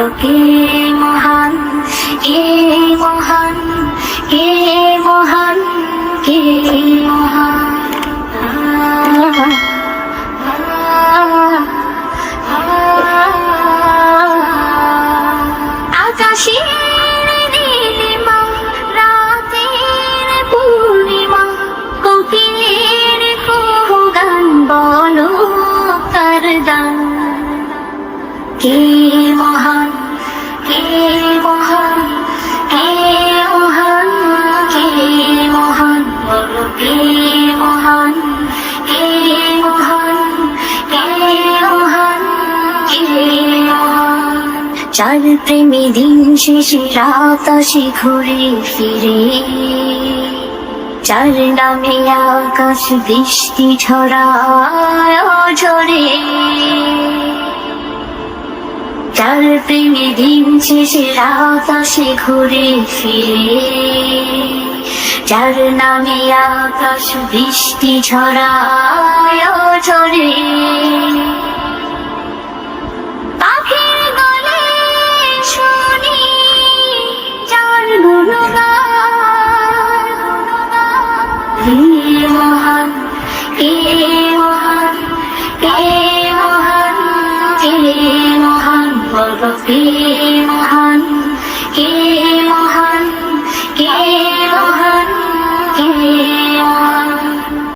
বলো কে মহান, কে মহান, কে মহান, কে মহান। আকাশের নীলিমা, রাতের পূর্ণিমা, কোকিলের কুহু গান, বলো কার দান। কে মহান, কে মহান, কে মহান, কে মহান, বলো কে মহান, কে মহান, কে মহান, কে মহান। চার প্রেমী দিন শেষে রাত আসে ঘুরে ফিরে, চার নামে আকাশ বৃষ্টি ঝরায় ঝরে। চার প্রেমী দিন শেষে রাত আসে ঘুরে ফিরে, চার নামে আকাশ বৃষ্টি ঝরায় ঝরে। পাখির গলে শুনি চার গুণগান, কে মহান, কে মহান, কে মহান, কে মহান, বলো কে